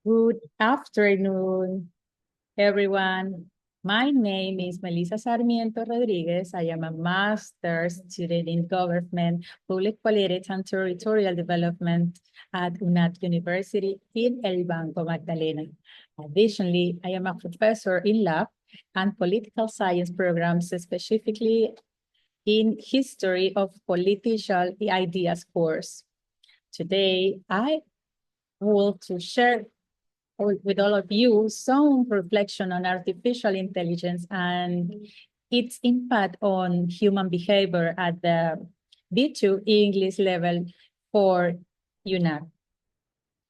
Good afternoon, everyone. My name is Melisa Sarmiento Rodríguez. I am a master's student in government, public politics, and territorial development at UNAT University in El Banco Magdalena. Additionally, I am a professor in lab and political science programs, specifically in history of political ideas course. Today, I will to share with all of you some reflection on artificial intelligence and its impact on human behavior at the B2 English level for UNAC.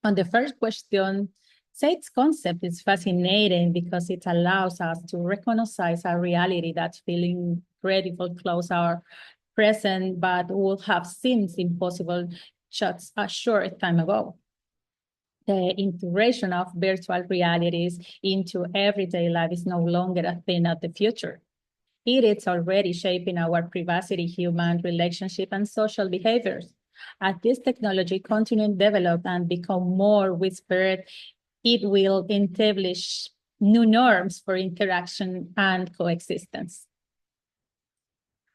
On the first question, SAID's concept is fascinating because it allows us to recognize a reality that's feeling incredible close our present, but would have seemed impossible just a short time ago. The integration of virtual realities into everyday life is no longer a thing of the future. It is already shaping our privacy, human relationship, and social behaviors. As this technology continues to develop and become more widespread, it will establish new norms for interaction and coexistence.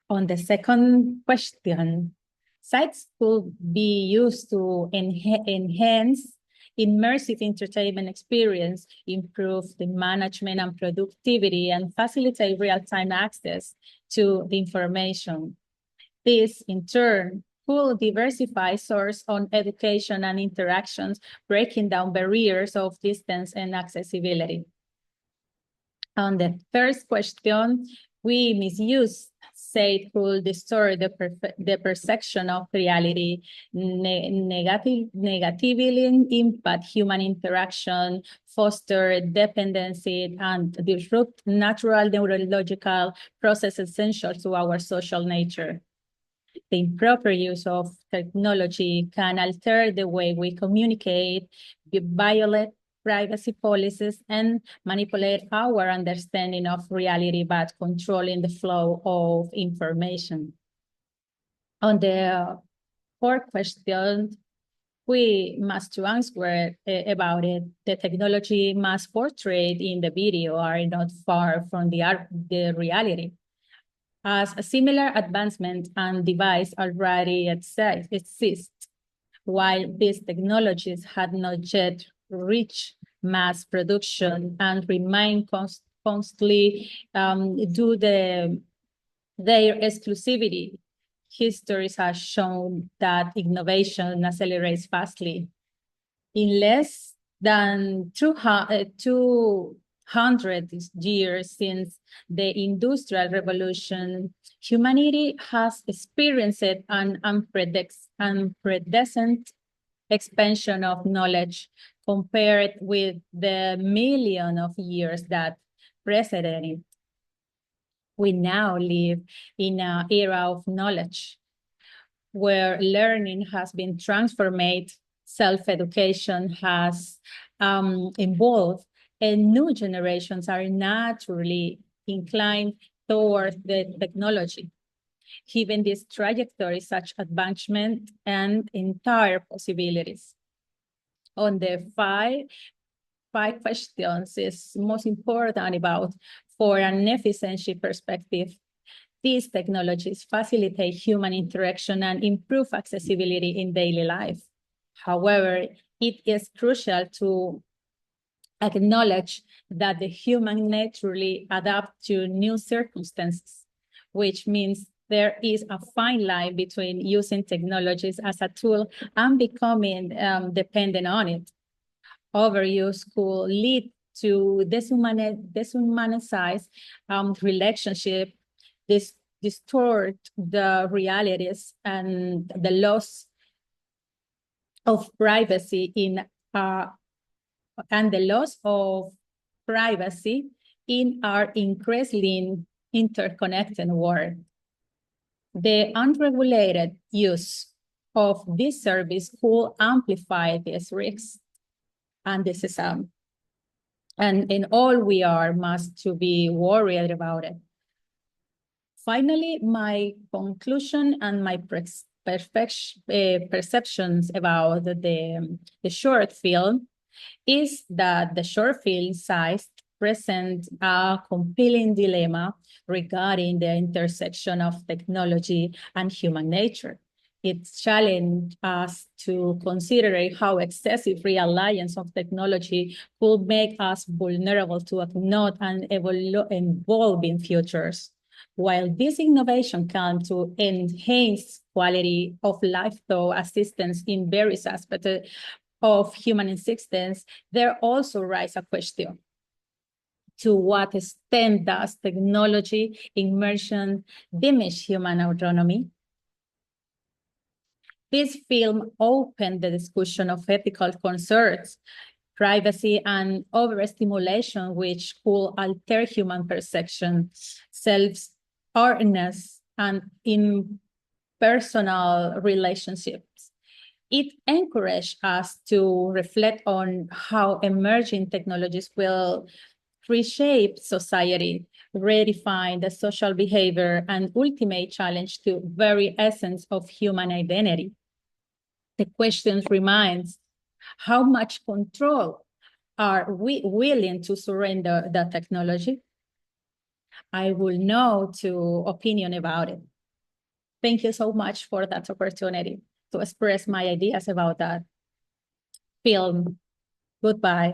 On the second question, sites could be used to enhance immersive entertainment experience, improve the management and productivity, and facilitate real-time access to the information. This, in turn, could diversify source on education and interactions, breaking down barriers of distance and accessibility. On the first question, we misuse say could distort the perception of reality, negatively impact human interaction, foster dependency, and disrupt natural neurological processes essential to our social nature. The improper use of technology can alter the way we communicate, violate privacy policies, and manipulate our understanding of reality by controlling the flow of information. On the fourth question, we must answer about it. The technology must portray in the video are not far from the reality, as a similar advancement and device already exist, while these technologies had not yet reached mass production and remain constantly due their exclusivity. History has shown that innovation accelerates fastly. In less than 200 years since the Industrial Revolution, humanity has experienced an unprecedented expansion of knowledge compared with the million of years that preceded it. We now live in an era of knowledge where learning has been transformed, self-education has evolved, and new generations are naturally inclined toward the technology. Given this trajectory, such advancement and entire possibilities. On the five questions is most important about for an efficiency perspective. These technologies facilitate human interaction and improve accessibility in daily life. However, it is crucial to acknowledge that the human naturally adapt to new circumstances, which means there is a fine line between using technologies as a tool and becoming dependent on it. Overuse could lead to dehumanized relationship, distort the realities, and the loss of privacy in our increasingly interconnected world. The unregulated use of this service could amplify these risks. And this is and in all we are must to be worried about it. Finally, my conclusion and my perceptions about the short film is that the short film size presents a compelling dilemma regarding the intersection of technology and human nature. It challenged us to consider how excessive reliance on technology could make us vulnerable to unknown and evolving futures. While this innovation can to enhance quality of life through assistance in various aspects of human existence, there also rise a question: to what extent does technology immersion diminish human autonomy? This film opened the discussion of ethical concerns, privacy, and overstimulation, which could alter human perception, self-awareness, and impersonal relationships. It encouraged us to reflect on how emerging technologies will reshape society, redefine the social behavior, and ultimate challenge to very essence of human identity. The question remains, how much control are we willing to surrender the technology? I will know to opinion about it. Thank you so much for that opportunity to express my ideas about that film. Goodbye.